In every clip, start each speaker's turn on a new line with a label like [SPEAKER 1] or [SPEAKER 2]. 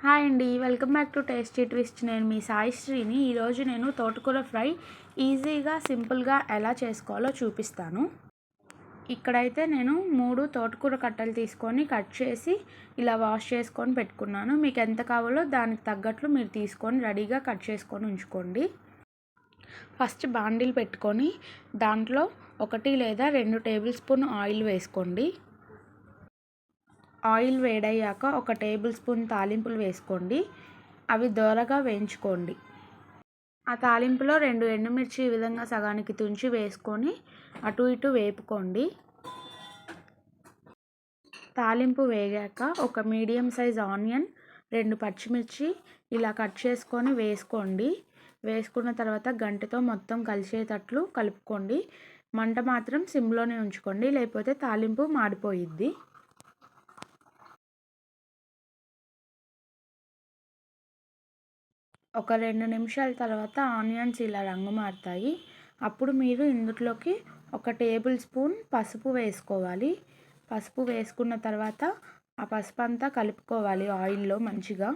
[SPEAKER 1] Hi అండి, welcome back to tasty twist. నేను మీ సాయిశ్రీని. ఈరోజు నేను తోటకూర ఫ్రై ఈజీగా సింపుల్గా ఎలా చేసుకోవాలో చూపిస్తాను. ఇక్కడైతే నేను 3 తోటకూర కట్టలు తీసుకొని కట్ చేసి ఇలా వాష్ చేసుకొని పెట్టుకున్నాను. మీకు ఎంత కావాలో దానికి తగ్గట్లు మీరు తీసుకొని రెడీగా కట్ చేసుకొని ఉంచుకోండి. ఫస్ట్ బాండిల్ పెట్టుకొని దాంట్లో 1 లేదా 2 టేబుల్ స్పూన్ ఆయిల్ వేసుకోండి. ఆయిల్ వేడయ్యాక 1 టేబుల్ స్పూన్ తాలింపులు వేసుకోండి. అవి దోరగా వేయించుకోండి. ఆ తాలింపులో 2 ఎండుమిర్చి ఈ విధంగా సగానికి తుంచి వేసుకొని అటు ఇటు వేపుకోండి. తాలింపు వేగాక ఒక మీడియం సైజ్ ఆనియన్, 2 పచ్చిమిర్చి ఇలా కట్ చేసుకొని వేసుకోండి. వేసుకున్న తర్వాత గంటెతో మొత్తం కలిసేటట్లు కలుపుకోండి. మంట మాత్రం సిమ్లోనే ఉంచుకోండి, లేకపోతే తాలింపు మాడిపోయిద్ది. ఒక 2 నిమిషాల తర్వాత ఆనియన్స్ ఇలా రంగు మారుతాయి. అప్పుడు మీరు ఇందులోకి 1 టేబుల్ స్పూన్ పసుపు వేసుకోవాలి. పసుపు వేసుకున్న తర్వాత ఆ పసుపు అంతా కలుపుకోవాలి ఆయిల్లో మంచిగా.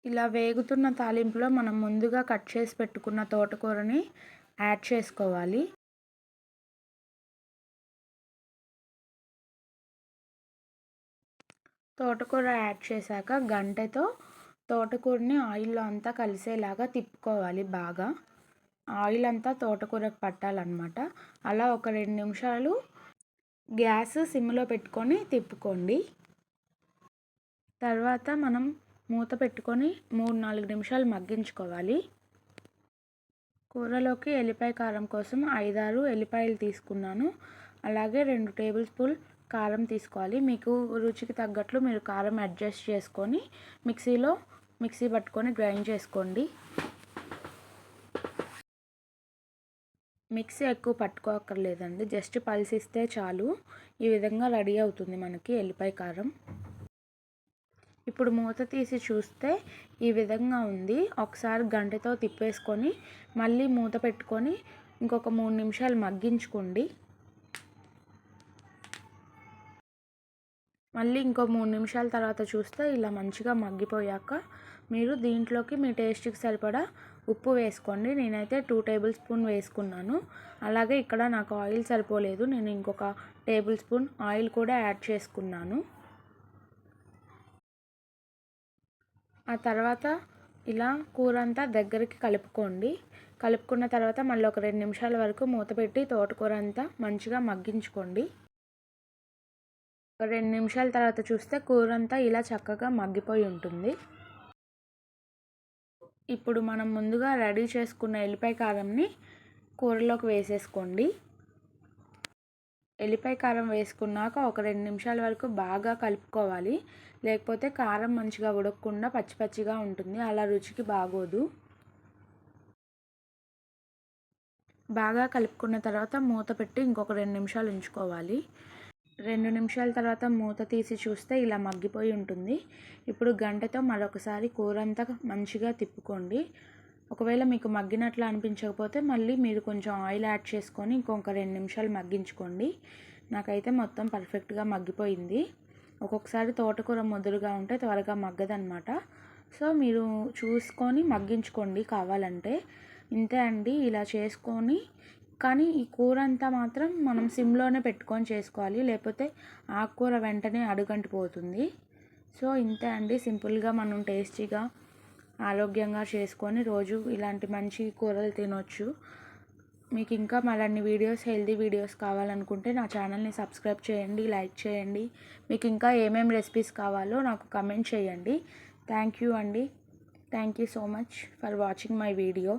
[SPEAKER 1] ఇలా వేగుతున్న తాలింపులో మనం ముందుగా కట్ చేసి పెట్టుకున్న తోటకూరని యాడ్ చేసుకోవాలి. తోటకూర యాడ్ చేశాక గంటెతో తోటకూరని ఆయిల్లో అంతా కలిసేలాగా తిప్పుకోవాలి బాగా. ఆయిల్ అంతా తోటకూరకు పట్టాలన్నమాట. అలా ఒక 2 నిమిషాలు గ్యాస్ సిమ్లో పెట్టుకొని తిప్పుకోండి. తర్వాత మనం మూత పెట్టుకొని 3-4 నిమిషాలు మగ్గించుకోవాలి. కూరలోకి ఎల్లిపాయ కారం కోసం 5-6 ఎల్లిపాయలు తీసుకున్నాను. అలాగే 2 టేబుల్ స్పూన్ కారం తీసుకోవాలి. మీకు రుచికి తగ్గట్లు మీరు కారం అడ్జస్ట్ చేసుకొని మిక్సీ పట్టుకొని గ్రైండ్ చేసుకోండి. మిక్సీ ఎక్కువ పట్టుకోక్కర్లేదండి, జస్ట్ పల్సిస్తే చాలు. ఈ విధంగా రెడీ అవుతుంది మనకి ఎల్లిపాయ కారం. ఇప్పుడు మూత తీసి చూస్తే ఈ విధంగా ఉంది. ఒకసారి గంటెతో తిప్పేసుకొని మళ్ళీ మూత పెట్టుకొని ఇంకొక 3 నిమిషాలు మగ్గించుకోండి. మళ్ళీ ఇంకో 3 నిమిషాల తర్వాత చూస్తే ఇలా మంచిగా మగ్గిపోయాక మీరు దీంట్లోకి మీ టేస్ట్కి సరిపడా ఉప్పు వేసుకోండి. నేనైతే 2 టేబుల్ స్పూన్ వేసుకున్నాను. అలాగే ఇక్కడ నాకు ఆయిల్ సరిపోలేదు, నేను ఇంకొక టేబుల్ స్పూన్ ఆయిల్ కూడా యాడ్ చేసుకున్నాను. ఆ తర్వాత ఇలా కూర అంతా దగ్గరికి కలుపుకోండి. కలుపుకున్న తర్వాత మళ్ళీ ఒక 2 నిమిషాల వరకు మూత పెట్టి తోటకూర అంతా మంచిగా మగ్గించుకోండి. ఒక 2 నిమిషాల తర్వాత చూస్తే కూర అంతా ఇలా చక్కగా మగ్గిపోయి ఉంటుంది. ఇప్పుడు మనం ముందుగా రెడీ చేసుకున్న ఎల్లిపాయ కారంని కూరలోకి వేసేసుకోండి. ఎల్లిపాయ కారం వేసుకున్నాక ఒక 2 నిమిషాల వరకు బాగా కలుపుకోవాలి, లేకపోతే కారం మంచిగా ఉడకకుండా పచ్చి పచ్చిగా ఉంటుంది, అలా రుచికి బాగోదు. బాగా కలుపుకున్న తర్వాత మూత పెట్టి ఇంకొక 2 నిమిషాలు ఉంచుకోవాలి. 2 నిమిషాల తర్వాత మూత తీసి చూస్తే ఇలా మగ్గిపోయి ఉంటుంది. ఇప్పుడు గంటెతో మరొకసారి కూర అంతా మంచిగా తిప్పుకోండి. ఒకవేళ మీకు మగ్గినట్లు అనిపించకపోతే మళ్ళీ మీరు కొంచెం ఆయిల్ యాడ్ చేసుకొని ఇంకొక 2 నిమిషాలు మగ్గించుకోండి. నాకైతే మొత్తం పర్ఫెక్ట్గా మగ్గిపోయింది. ఒక్కొక్కసారి తోటకూర ముదురుగా ఉంటే త్వరగా మగ్గదన్నమాట. సో మీరు చూసుకొని మగ్గించుకోండి కావాలంటే. ఇంతే అండి, ఇలా చేసుకొని. కానీ ఈ కూర అంతా మాత్రం మనం సిమ్లోనే పెట్టుకొని చేసుకోవాలి, లేకపోతే ఆకుకూర వెంటనే అడుగంటిపోతుంది. సో ఇంతే అండి, సింపుల్గా మనం టేస్టీగా ఆరోగ్యంగా చేసుకొని రోజు ఇలాంటి మంచి కూరలు తినొచ్చు. మీకు ఇంకా మరిన్ని వీడియోస్, హెల్తీ వీడియోస్ కావాలనుకుంటే నా ఛానల్ని సబ్స్క్రైబ్ చేయండి, లైక్ చేయండి. మీకు ఇంకా ఏమేమి రెసిపీస్ కావాలో నాకు కమెంట్ చేయండి. థ్యాంక్ యూ అండి. Thank you so much for watching my video.